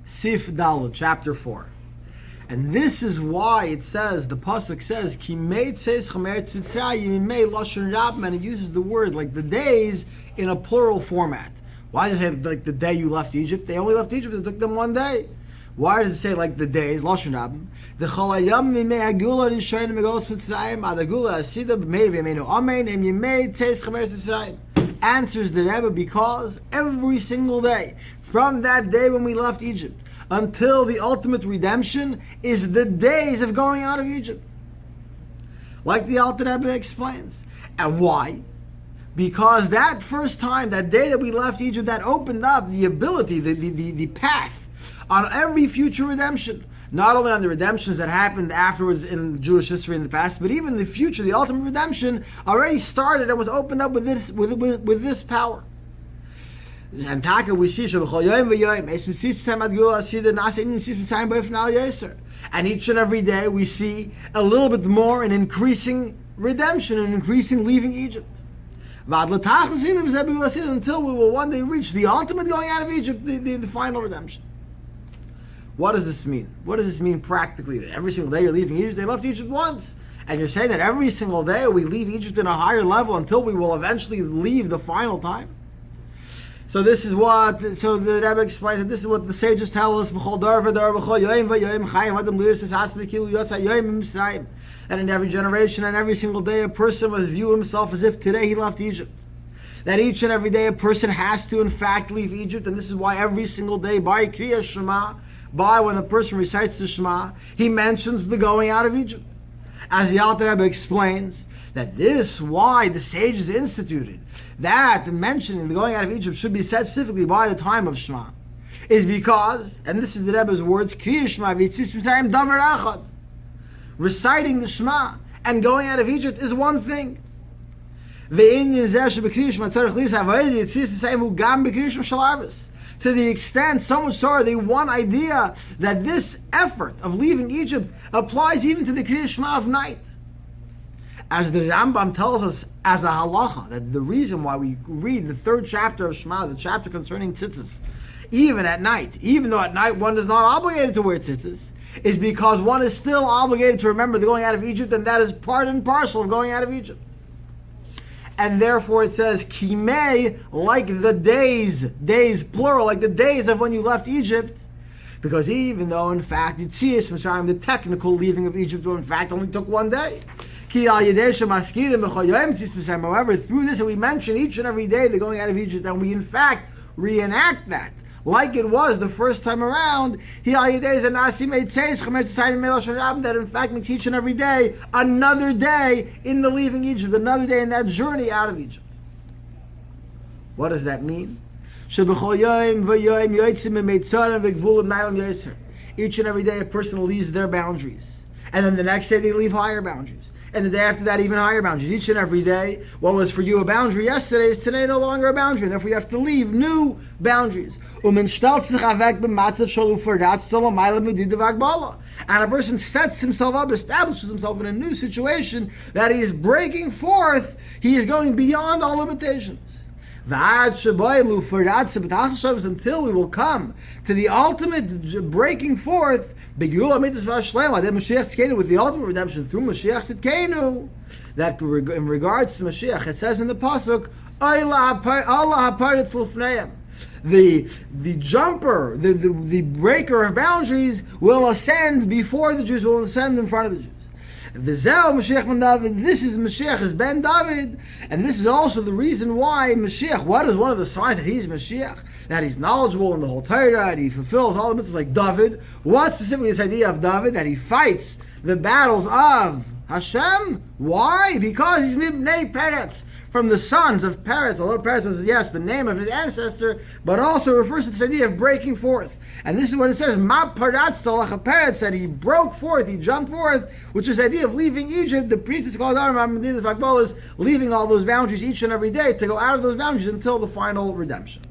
Sif Daled, chapter 4. And this is why it says, the pasuk says, Ki meitzes chameretz Mitzrayim imei lashon rabim, and it uses the word like the days in a plural format. Why does it say like the day you left Egypt? They only left Egypt, it took them one day. Why does it say like the days, lashon rabim? The chalayam mimei agula rishonim megolos Mitzrayim adagula asida b'meir v'yemeinu amen em yimei tzeis chameretz Mitzrayim. Answers the Rebbe, because every single day, from that day when we left Egypt until the ultimate redemption, is the days of going out of Egypt. Like the Alter Rebbe explains. And why? Because that first time, that day that we left Egypt, that opened up the ability, the path on every future redemption. Not only on the redemptions that happened afterwards in Jewish history in the past, but even the future, the ultimate redemption, already started and was opened up with this power. And Taka, we see, and each and every day we see a little bit more an increasing redemption, an increasing leaving Egypt. Until we will one day reach the ultimate going out of Egypt, the final redemption. What does this mean? What does this mean practically? That every single day you're leaving Egypt, they left Egypt once. And you're saying that every single day we leave Egypt in a higher level until we will eventually leave the final time? So this is what, so the Rebbe explains that this is what the sages tell us, that in every generation and every single day a person must view himself as if today he left Egypt. That each and every day a person has to in fact leave Egypt, and this is why every single day by Kriya Shema, by when a person recites the Shema, he mentions the going out of Egypt. As the Alter Rebbe explains, that this, why the sages instituted that the mentioning the going out of Egypt should be said specifically by the time of Shema, is because, and this is the Rebbe's words, Kriya Shema v'yitzis Mitzrayim davar echad. Reciting the Shema and going out of Egypt is one thing. To the extent, so much so, the one idea that this effort of leaving Egypt applies even to the Kriya Shema of night. As the Rambam tells us as a halacha, that the reason why we read the third chapter of Shema, the chapter concerning tzitzis, even at night, even though at night one is not obligated to wear tzitzis, is because one is still obligated to remember the going out of Egypt, and that is part and parcel of going out of Egypt. And therefore it says, Kimei, like the days plural, like the days of when you left Egypt, because even though in fact Yitzias Mitzrayim, the technical leaving of Egypt, in fact only took one day. However, through this, and we mention each and every day the going out of Egypt, and we in fact reenact that like it was the first time around, that in fact makes each and every day another day in the leaving Egypt, another day in that journey out of Egypt. What does that mean? Each and every day a person leaves their boundaries, and then the next day they leave higher boundaries, and the day after that even higher boundaries. Each and every day, what was for you a boundary yesterday is today no longer a boundary, and therefore you have to leave new boundaries. And a person sets himself up, establishes himself in a new situation that he is breaking forth, he is going beyond all limitations. Until we will come to the ultimate breaking forth, with the ultimate redemption through Mashiach Tzidkenu, that in regards to Mashiach, it says in the pasuk, the jumper, the breaker of boundaries will ascend before the Jews, will ascend in front of the Jews. This is Mashiach, is Ben David, and this is also the reason why Mashiach, what is one of the signs that he's Mashiach? That he's knowledgeable in the whole Torah, and he fulfills all the mitzvahs like David. What specifically is the idea of David? That he fights the battles of Hashem. Why? Because he's Mibnei Peretz, from the sons of Peretz. Although Peretz was, yes, the name of his ancestor, but also refers to this idea of breaking forth. And this is what it says, Ma Paratz Salach Peretz, that he broke forth, he jumped forth, which is the idea of leaving Egypt. The priest is called is leaving all those boundaries each and every day to go out of those boundaries until the final redemption.